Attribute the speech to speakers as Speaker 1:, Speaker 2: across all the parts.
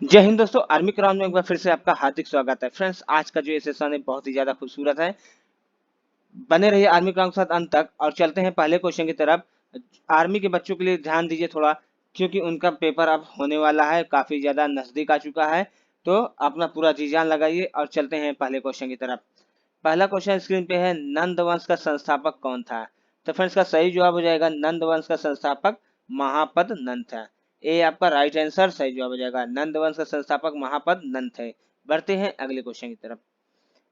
Speaker 1: जय हिंद दोस्तों, army crown में एक बार फिर से आपका हार्दिक स्वागत है। फ्रेंड्स, आज का जो ये सेशन है बहुत ही ज्यादा खूबसूरत है। बने रहिए आर्मी क्राउन के साथ अंत तक और चलते हैं पहले क्वेश्चन की तरफ। आर्मी के बच्चों के लिए ध्यान दीजिए थोड़ा, क्योंकि उनका पेपर अब होने वाला है, काफी ज्यादा नजदीक आ चुका है। तो अपना पूरा जी जान लगाइए और चलते हैं पहले क्वेश्चन की तरफ। पहला क्वेश्चन स्क्रीन पे है, नंद वंश का संस्थापक कौन था? तो फ्रेंड्स, का सही जवाब हो जाएगा नंद वंश का संस्थापक महापद नंद था। ए आपका राइट आंसर सही जवाब हो जाएगा, नंद वंश का संस्थापक महापद नंद थे। बढ़ते हैं अगले क्वेश्चन की तरफ।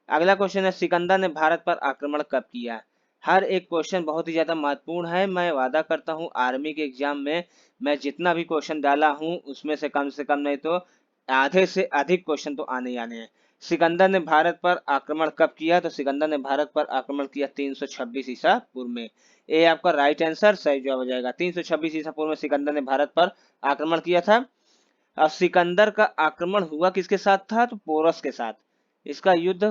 Speaker 1: अगला क्वेश्चन है, सिकंदर ने भारत पर आक्रमण कब किया? हर एक क्वेश्चन बहुत ही ज्यादा महत्वपूर्ण है। मैं वादा करता हूं आर्मी के एग्जाम में मैं जितना भी क्वेश्चन डाला हूं उसमें से कम नहीं तो आधे से अधिक क्वेश्चन तो आने ही आने हैं। सिकंदर ने भारत पर आक्रमण कब किया? तो सिकंदर ने भारत पर आक्रमण किया 326 ईसा पूर्व में। ये आपका राइट आंसर सही जवाब हो जाएगा, 326 ईसा पूर्व में सिकंदर ने भारत पर आक्रमण किया था। अब सिकंदर का आक्रमण हुआ किसके साथ था? तो पोरस के साथ। इसका युद्ध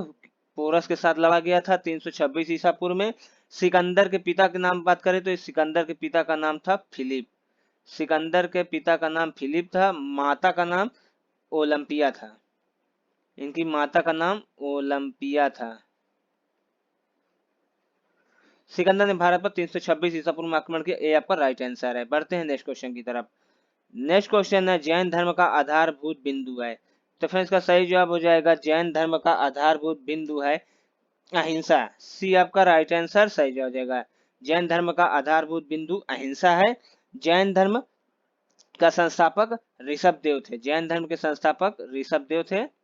Speaker 1: पोरस के साथ लड़ा गया था 326 ईसा पूर्व में। सिकंदर के पिता के नाम बात करें तो इस सिकंदर के पिता का नाम था फिलिप। सिकंदर के पिता का नाम फिलिप था, माता का नाम ओलंपिया था। इनकी माता का नाम ओलंपिया था। सिकंदर ने भारत पर 326 ईसा पूर्व में आक्रमण किया, ये आपका राइट आंसर है। बढ़ते हैं नेक्स्ट क्वेश्चन की तरफ। नेक्स्ट क्वेश्चन है, जैन धर्म का आधारभूत बिंदु है? तो फ्रेंड्स, का सही जवाब हो जाएगा जैन धर्म का आधारभूत बिंदु है अहिंसा। सी आपका राइट आंसर सही जवाब हो जाएगा, जैन धर्म का आधारभूत बिंदु अहिंसा है। जैन धर्म का संस्थापक ऋषभ देव थे। जैन धर्म के संस्थापक ऋषभ देव थे।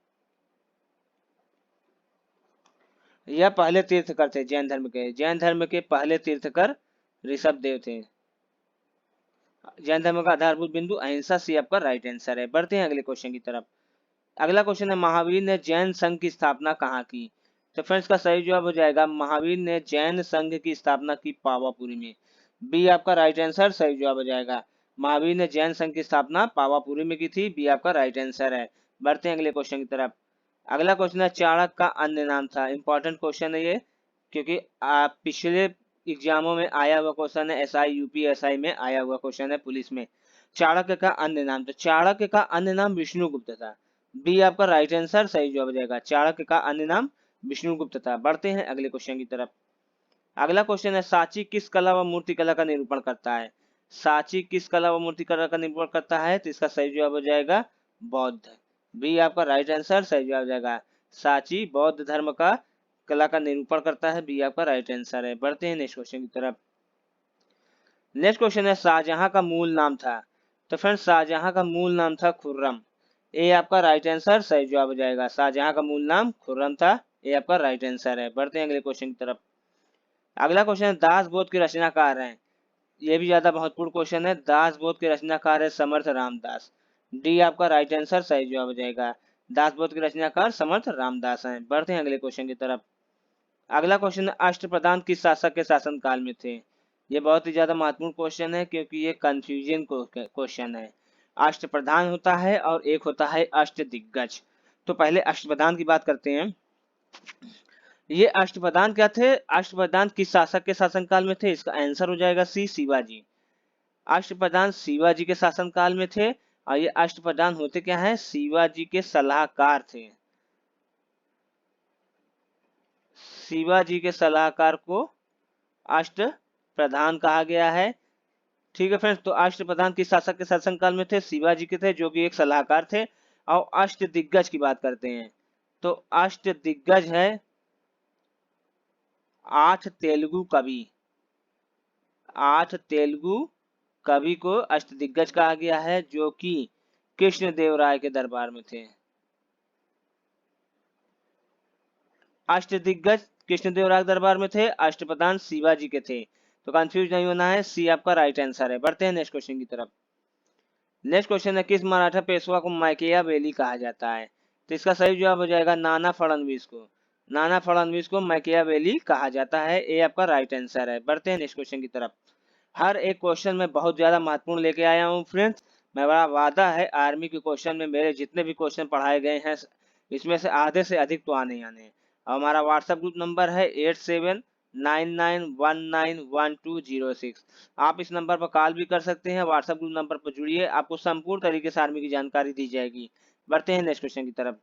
Speaker 1: यह पहले तीर्थकर थे जैन धर्म के। जैन धर्म के पहले तीर्थकर ऋषभ देव थे। जैन धर्म का आधारभूत बिंदु अहिंसा, सी आपका राइट आंसर है। बढ़ते हैं अगले क्वेश्चन की तरफ। अगला क्वेश्चन है, महावीर ने जैन संघ की स्थापना कहाँ की? तो फ्रेंड्स, का सही जवाब हो जाएगा महावीर ने जैन संघ की स्थापना की पावापुरी में। बी आपका राइट आंसर सही जवाब हो जाएगा, महावीर ने जैन संघ की स्थापना पावापुरी में की थी। बी आपका राइट आंसर है। बढ़ते हैं अगले क्वेश्चन की तरफ। अगला क्वेश्चन है, चाणक्य का अन्य नाम था? इंपॉर्टेंट क्वेश्चन है ये, क्योंकि आप पिछले एग्जामों में आया हुआ क्वेश्चन है, एसआई यूपीएसआई में आया हुआ क्वेश्चन है, पुलिस में। चाणक्य का अन्य नाम, तो चाणक्य का अन्य नाम विष्णुगुप्त था। बी आपका राइट आंसर सही जवाब हो जाएगा, चाणक्य का अन्य नाम विष्णुगुप्त था। बढ़ते हैं अगले क्वेश्चन की तरफ। अगला क्वेश्चन है, सांची किस कला व मूर्ति कला का निरूपण करता है? सांची किस कला व मूर्ति कला का निरूपण करता है? तो इसका सही जवाब हो जाएगा बौद्ध। बी आपका राइट आंसर सही जवाब हो जाएगा, सांची बौद्ध धर्म का कला का निरूपण करता है। बी आपका राइट आंसर है। बढ़ते हैं नेक्स्ट क्वेश्चन की तरफ। नेक्स्ट क्वेश्चन है, शाहजहां का मूल नाम था? तो फ्रेंड्स, शाहजहां का मूल नाम था खुर्रम। ए आपका राइट आंसर सही जवाब हो जाएगा, शाहजहां का मूल नाम खुर्रम था। ए आपका राइट आंसर है। बढ़ते हैं अगले क्वेश्चन की तरफ। अगला क्वेश्चन है, दासबोध के रचनाकार हैं? ये भी ज्यादा महत्वपूर्ण क्वेश्चन है। दासबोध के रचनाकार है समर्थ रामदास। डी आपका राइट आंसर सही जवाब हो जाएगा, दासबोध के रचनाकार समर्थ रामदास हैं। बढ़ते हैं अगले क्वेश्चन की तरफ। अगला क्वेश्चन है, अष्टप्रधान किस शासक के शासनकाल में थे? ये बहुत ही ज्यादा महत्वपूर्ण क्वेश्चन है, क्योंकि ये कंफ्यूजन क्वेश्चन है। अष्टप्रधान होता है और एक होता है अष्टदिग्गज। तो पहले अष्टप्रधान की बात करते हैं। ये अष्टप्रधान क्या थे? अष्टप्रधान किस शासक के शासनकाल में थे? इसका आंसर हो जाएगा सी, शिवाजी। अष्टप्रधान शिवाजी के शासनकाल में थे, और ये अष्टप्रधान होते क्या है? शिवाजी के सलाहकार थे। शिवाजी के सलाहकार को अष्ट प्रधान कहा गया है। ठीक है फ्रेंड्स, तो अष्ट प्रधान किस शासक के शासनकाल में थे? शिवाजी के थे, जो कि एक सलाहकार थे। और अष्ट दिग्गज की बात करते हैं, तो अष्ट दिग्गज है 8 तेलुगु कवि। 8 तेलुगु कवि को अष्ट दिग्गज कहा गया है, जो कि कृष्णदेवराय के दरबार में थे। अष्ट दिग्गज कृष्णदेवराय के दरबार में थे, अष्टप्रधान शिवाजी के थे। तो कंफ्यूज नहीं होना है, सी आपका राइट आंसर है। बढ़ते हैं नेक्स्ट क्वेश्चन की तरफ। नेक्स्ट क्वेश्चन है, किस मराठा पेशवा को मैकियावेली कहा जाता है? तो इसका सही जवाब हो जाएगा नाना फडणवीस को। नाना फडणवीस को मैकियावेली कहा जाता है। ये आपका राइट आंसर है। बढ़ते हैं नेक्स्ट क्वेश्चन की तरफ। हर एक क्वेश्चन में बहुत ज्यादा महत्वपूर्ण लेके आया हूँ फ्रेंड्स। मेरा वादा है आर्मी के क्वेश्चन में मेरे जितने भी क्वेश्चन पढ़ाए गए हैं, इसमें से आधे से अधिक तो आने ही आने हैं। और हमारा व्हाट्सएप ग्रुप नंबर है 8799191206। आप इस नंबर पर कॉल भी कर सकते हैं, व्हाट्सएप ग्रुप नंबर पर जुड़िए, आपको संपूर्ण तरीके से आर्मी की जानकारी दी जाएगी। बढ़ते हैं नेक्स्ट क्वेश्चन की तरफ।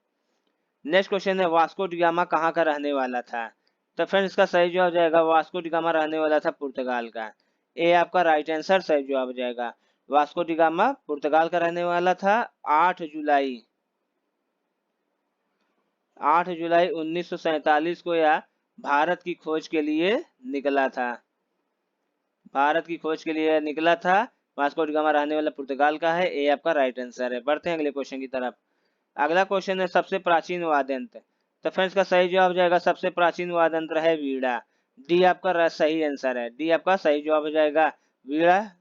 Speaker 1: नेक्स्ट क्वेश्चन है वास्को डिगामा कहाँ का रहने वाला था? तो फ्रेंड्स इसका सही जवाब जाएगा वास्को डिगामा रहने वाला था पुर्तगाल का। ए आपका राइट आंसर सही जवाब हो जाएगा। वास्को डिगामा पुर्तगाल का रहने वाला था। 8 जुलाई 8 जुलाई 1947 को यह भारत की खोज के लिए निकला था। भारत की खोज के लिए निकला था। वास्को डिगामा रहने वाला पुर्तगाल का है। ए आपका राइट आंसर है। बढ़ते हैं अगले क्वेश्चन की तरफ। अगला क्वेश्चन है सबसे प्राचीन वाद्य यंत्र। तो फ्रेंड्स का सही जवाब जाएगा सबसे प्राचीन वाद्य यंत्र है वीणा। डी आपका सही आंसर है। डी आपका सही जवाब हो जाएगा वीणा।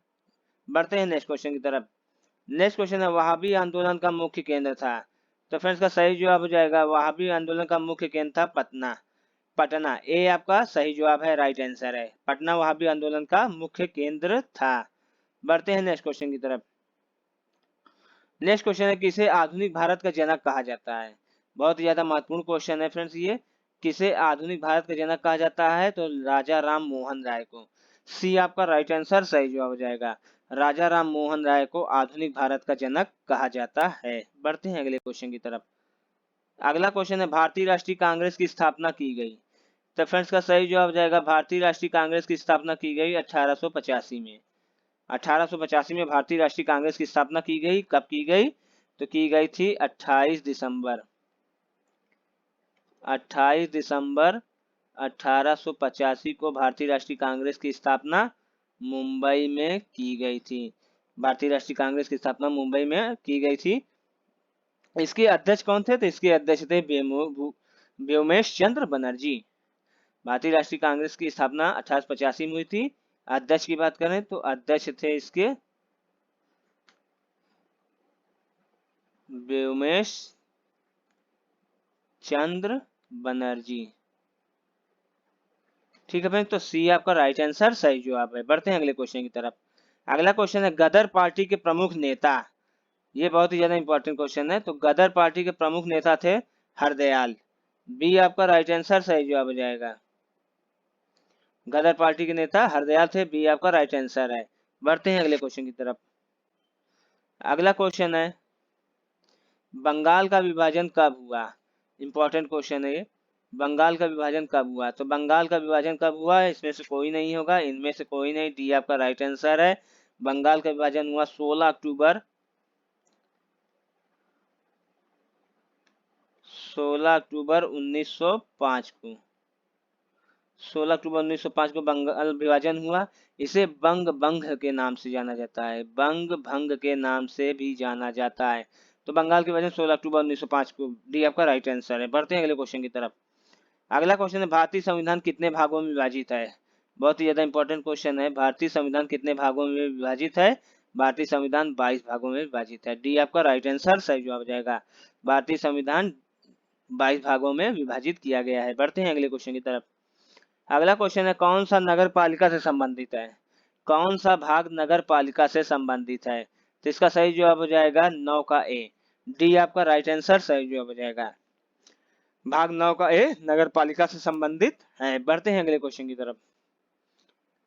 Speaker 1: बढ़ते हैं नेक्स्ट क्वेश्चन की तरफ। नेक्स्ट क्वेश्चन है वहाबी आंदोलन का मुख्य केंद्र था। तो फ्रेंड्स का सही जवाब हो जाएगा वहाबी आंदोलन का मुख्य केंद्र था पटना। पटना ए आपका सही जवाब है। राइट आंसर है। पटना वहाबी आंदोलन का मुख्य केंद्र था। बढ़ते हैं नेक्स्ट क्वेश्चन की तरफ। नेक्स्ट क्वेश्चन है किसे आधुनिक भारत का जनक कहा जाता है? बहुत ही ज्यादा महत्वपूर्ण क्वेश्चन है फ्रेंड्स ये। किसे आधुनिक भारत का जनक कहा जाता है? तो राजा राम मोहन राय को। सी आपका राइट आंसर सही जवाब हो जाएगा। राजा राम मोहन राय को आधुनिक भारत का जनक कहा जाता है। बढ़ते हैं अगले क्वेश्चन की तरफ। अगला क्वेश्चन है भारतीय राष्ट्रीय कांग्रेस की स्थापना की गई। तो फ्रेंड्स का सही जवाब जाएगा भारतीय राष्ट्रीय कांग्रेस की स्थापना की गई 1885 में। 1885 में भारतीय राष्ट्रीय कांग्रेस की स्थापना की गई। कब की गई? तो की गई थी 28 दिसंबर 1885 को भारतीय राष्ट्रीय कांग्रेस की स्थापना मुंबई में की गई थी। भारतीय राष्ट्रीय कांग्रेस की स्थापना मुंबई में की गई थी। इसके अध्यक्ष कौन थे? तो इसके अध्यक्ष थे व्योमेश चंद्र बनर्जी। भारतीय राष्ट्रीय कांग्रेस की स्थापना 1885 में हुई थी। अध्यक्ष की बात करें तो अध्यक्ष थे इसके व्योमेश चंद्र बनर्जी। ठीक है फ्रेंड्स, तो सी आपका राइट आंसर सही जवाब है। बढ़ते हैं अगले क्वेश्चन की तरफ। अगला क्वेश्चन है गदर पार्टी के प्रमुख नेता। ये बहुत ही ज्यादा इंपॉर्टेंट क्वेश्चन है। तो गदर पार्टी के प्रमुख नेता थे हरदयाल। बी आपका राइट आंसर सही जवाब हो जाएगा। गदर पार्टी के नेता हरदयाल थे। बी आपका राइट आंसर है। बढ़ते हैं अगले क्वेश्चन की तरफ। अगला क्वेश्चन है बंगाल का विभाजन कब हुआ? इंपॉर्टेंट क्वेश्चन है ये। बंगाल का विभाजन कब हुआ? तो बंगाल का विभाजन कब हुआ है? इसमें से कोई नहीं होगा, इनमें से कोई नहीं। डी आपका राइट आंसर है। बंगाल का विभाजन हुआ 16 अक्टूबर 16 अक्टूबर 1905 को। 16 अक्टूबर 1905 को बंगाल विभाजन हुआ। इसे बंग भंग के नाम से जाना जाता है। बंग भंग के नाम से भी जाना जाता है। तो बंगाल के विभाजन 16 अक्टूबर 1905 को। डी आपका राइट आंसर है। बढ़ते हैं अगले क्वेश्चन की तरफ। अगला क्वेश्चन है भारतीय संविधान कितने भागों में विभाजित है? बहुत ही ज्यादा इंपॉर्टेंट क्वेश्चन है। भारतीय संविधान कितने भागों में विभाजित है? भारतीय संविधान 22 भागों में विभाजित है। डी आपका राइट आंसर सही जवाब हो जाएगा। भारतीय संविधान 22 भागों में विभाजित किया गया है। बढ़ते हैं अगले क्वेश्चन की तरफ। अगला क्वेश्चन है कौन सा नगर पालिका से संबंधित है? कौन सा भाग नगर पालिका से संबंधित है? तो इसका सही जवाब हो जाएगा 9 का ए। डी आपका राइट आंसर सही जवाब हो जाएगा। भाग 9 का ए नगर पालिका से संबंधित है। बढ़ते हैं अगले क्वेश्चन की तरफ।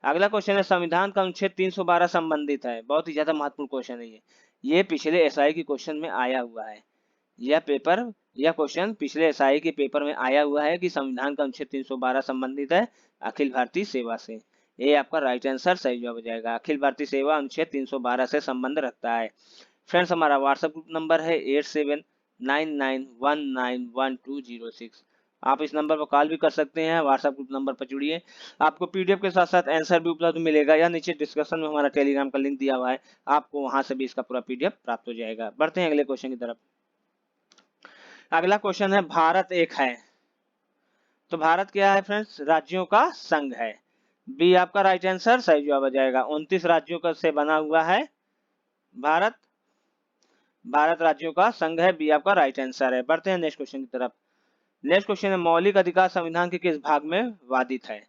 Speaker 1: अगला क्वेश्चन है संविधान का अनुच्छेद 312 संबंधित है। बहुत ही ज्यादा महत्वपूर्ण क्वेश्चन है ये पिछले एसआई के क्वेश्चन में आया हुआ है। यह क्वेश्चन पिछले एसआई के पेपर में आया हुआ है कि संविधान का अनुच्छेद 312 संबंधित है अखिल भारतीय सेवा से। ये आपका राइट आंसर सही जवाब हो जाएगा। अखिल भारतीय सेवा अनुच्छेद 312 से संबंध रखता है। फ्रेंड्स हमारा व्हाट्सएप ग्रुप नंबर है 8799191206। आप इस नंबर पर कॉल भी कर सकते हैं। व्हाट्सएप ग्रुप नंबर पर जुड़िए। आपको पीडीएफ के साथ साथ आंसर भी उपलब्ध मिलेगा या नीचे डिस्क्रिप्शन में हमारा टेलीग्राम का लिंक दिया हुआ है। आपको वहां से भी इसका पूरा पीडीएफ प्राप्त हो जाएगा। बढ़ते हैं अगले क्वेश्चन की तरफ। अगला क्वेश्चन है भारत एक है। तो भारत क्या है फ्रेंड्स? राज्यों का संघ है। बी आपका राइट आंसर सही जवाब हो जाएगा। 29 राज्यों का से बना हुआ है भारत। भारत राज्यों का संघ है। बी आपका राइट आंसर है। बढ़ते हैं नेक्स्ट क्वेश्चन की तरफ। नेक्स्ट क्वेश्चन है मौलिक अधिकार संविधान के किस भाग में वादित है?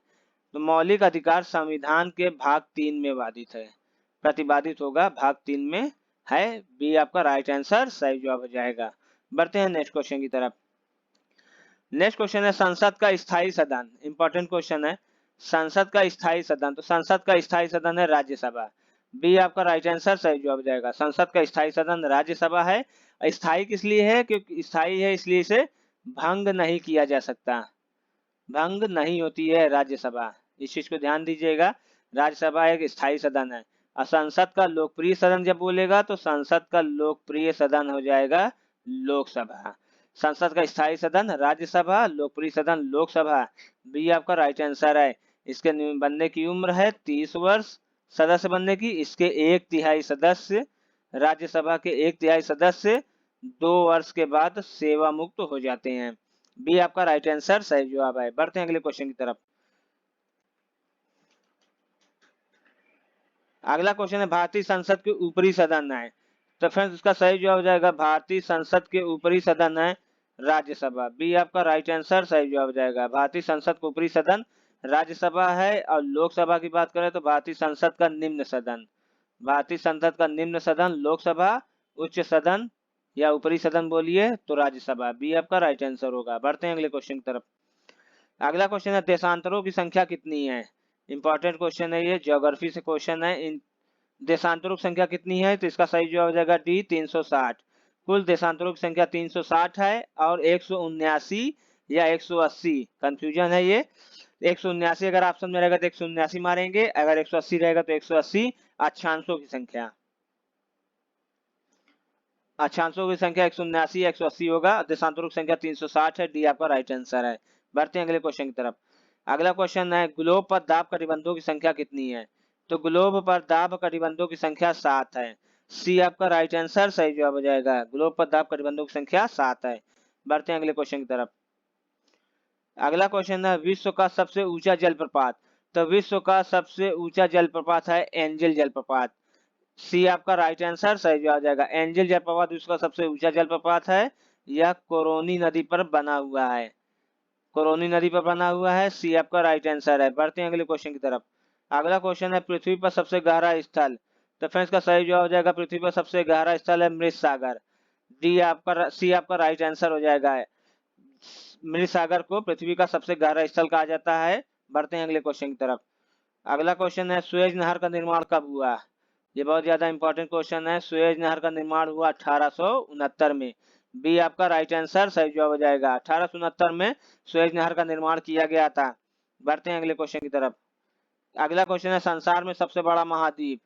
Speaker 1: तो मौलिक अधिकार संविधान के भाग 3 में वादित है। प्रतिपादित होगा भाग 3 में है। बी आपका राइट आंसर सही जवाब हो जाएगा। बढ़ते हैं नेक्स्ट क्वेश्चन की तरफ। नेक्स्ट क्वेश्चन है संसद का स्थायी सदन। इंपॉर्टेंट क्वेश्चन है। संसद का स्थायी सदन। तो संसद का स्थायी सदन है राज्यसभा। बी आपका राइट आंसर सही जवाब हो जाएगा। संसद का स्थायी सदन राज्यसभा है। स्थायी किस लिए है? क्योंकि स्थायी है इसलिए इसे भंग नहीं किया जा सकता, भंग नहीं होती है राज्यसभा, इस चीज को ध्यान दीजिएगा। राज्यसभा एक स्थायी सदन है। और संसद का लोकप्रिय सदन जब बोलेगा तो संसद का लोकप्रिय सदन हो जाएगा लोकसभा। संसद का स्थायी सदन राज्यसभा, लोकप्रिय सदन लोकसभा। बी आपका राइट आंसर है। इसके बनने की उम्र है 30 वर्ष, सदस्य बनने की। इसके 1/3 सदस्य, राज्यसभा के 1/3 सदस्य 2 वर्ष के बाद सेवा मुक्त हो जाते हैं। बी आपका राइट आंसर सही जवाब है। बढ़ते हैं अगले क्वेश्चन की तरफ। अगला क्वेश्चन है भारतीय संसद के ऊपरी सदन है। तो फ्रेंड्स इसका सही जवाब हो जाएगा भारतीय संसद के ऊपरी सदन है राज्यसभा। बी आपका राइट आंसर सही जवाब हो जाएगा। भारतीय संसद का ऊपरी सदन राज्यसभा है। और लोकसभा की बात करें तो भारतीय संसद का निम्न सदन, भारतीय संसद का निम्न सदन लोकसभा, उच्च सदन या ऊपरी सदन बोलिए तो राज्यसभा। बी आपका राइट आंसर होगा। बढ़ते हैं अगले क्वेश्चन की तरफ। अगला क्वेश्चन है देशांतरों की संख्या कितनी है। इंपॉर्टेंट क्वेश्चन है ये, ज्योग्राफी से क्वेश्चन है। इन देशांतरों की संख्या कितनी है? तो इसका सही जवाब हो जाएगा डी 360। कुल देशांतरों की संख्या 360 है। और 179 या 180, कंफ्यूजन है ये। 179 अगर ऑप्शन में रहेगा तो 179 मारेंगे, अगर 180 रहेगा तो 180। अक्षांशों की संख्या, अक्षांशों की संख्या 179 180 होगा। देशांतरों की संख्या 360 है। डी आपका राइट आंसर है। बढ़ते हैं अगले क्वेश्चन की तरफ। अगला क्वेश्चन है ग्लोब पर दाब कटिबंधों की संख्या कितनी है। तो ग्लोब पर दाब कटिबंधों की संख्या 7 है। सी आपका राइट आंसर सही जवाब हो जाएगा। ग्लोब पर दाब कटिबंधों की संख्या 7 है। बढ़ते हैं अगले क्वेश्चन की तरफ। अगला क्वेश्चन है विश्व का सबसे ऊंचा जलप्रपात। तो विश्व का सबसे ऊंचा जलप्रपात है एंजल जलप्रपात। सी आपका राइट आंसर सही जवाब हो जाएगा। एंजल जलप्रपात विश्व का सबसे ऊंचा जलप्रपात है। यह कोरोनी नदी पर बना हुआ है, कोरोनी नदी पर बना हुआ है। सी आपका राइट आंसर है। बढ़ते हैं अगले क्वेश्चन की तरफ। अगला क्वेश्चन है पृथ्वी पर सबसे गहरा स्थल। तो फ्रेंड्स का सही जवाब हो जाएगा पृथ्वी पर सबसे गहरा स्थल है मृत सागर। डी आपका सी आपका राइट आंसर हो जाएगा। मृत सागर को पृथ्वी का सबसे गहरा स्थल कहा जाता है। बढ़ते हैं अगले क्वेश्चन की तरफ। अगला क्वेश्चन है सुएज नहर का निर्माण कब हुआ। ये बहुत ज्यादा इंपॉर्टेंट क्वेश्चन है। सुएज नहर का निर्माण हुआ 1869 में। बी आपका राइट आंसर सही जवाब हो जाएगा। 1869 में सुएज नहर का निर्माण किया गया था। बढ़ते हैं अगले क्वेश्चन की तरफ। अगला क्वेश्चन है संसार में सबसे बड़ा महाद्वीप।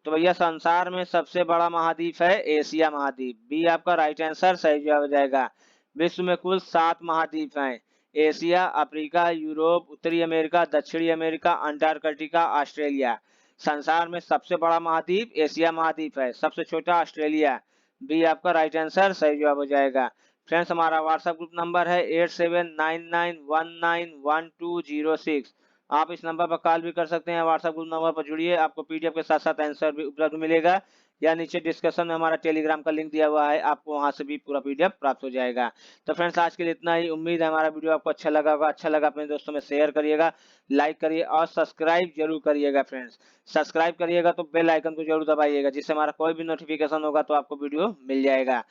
Speaker 1: तो भैया संसार में सबसे बड़ा महाद्वीप है एशिया महाद्वीप। बी आपका राइट आंसर सही जवाब हो जाएगा। विश्व में कुल 7 महाद्वीप हैं। एशिया, अफ्रीका, यूरोप, उत्तरी अमेरिका, दक्षिणी अमेरिका, अंटार्कटिका, ऑस्ट्रेलिया। संसार में सबसे बड़ा महाद्वीप एशिया महाद्वीप है, सबसे छोटा ऑस्ट्रेलिया। बी आपका राइट आंसर सही जवाब हो जाएगा। फ्रेंड्स हमारा व्हाट्सएप ग्रुप नंबर है 8799191206। आप इस नंबर पर कॉल भी कर सकते हैं। व्हाट्सएप ग्रुप नंबर पर जुड़िए, आपको पीडीएफ के साथ साथ आंसर भी उपलब्ध मिलेगा। या नीचे डिस्कशन में हमारा टेलीग्राम का लिंक दिया हुआ है, आपको वहां से भी पूरा पीडीएफ प्राप्त हो जाएगा। तो फ्रेंड्स आज के लिए इतना ही। उम्मीद है हमारा वीडियो आपको अच्छा लगा होगा। अच्छा लगा अपने दोस्तों में शेयर करिएगा, लाइक करिए और सब्सक्राइब जरूर करिएगा। फ्रेंड्स सब्सक्राइब करिएगा तो बेल आइकन को जरूर दबाइएगा, जिससे हमारा कोई भी नोटिफिकेशन होगा तो आपको वीडियो मिल जाएगा।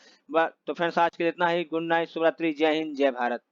Speaker 1: तो फ्रेंड्स आज के लिए इतना ही। गुड नाइट, शुभ रात्रि, जय हिंद, जय भारत।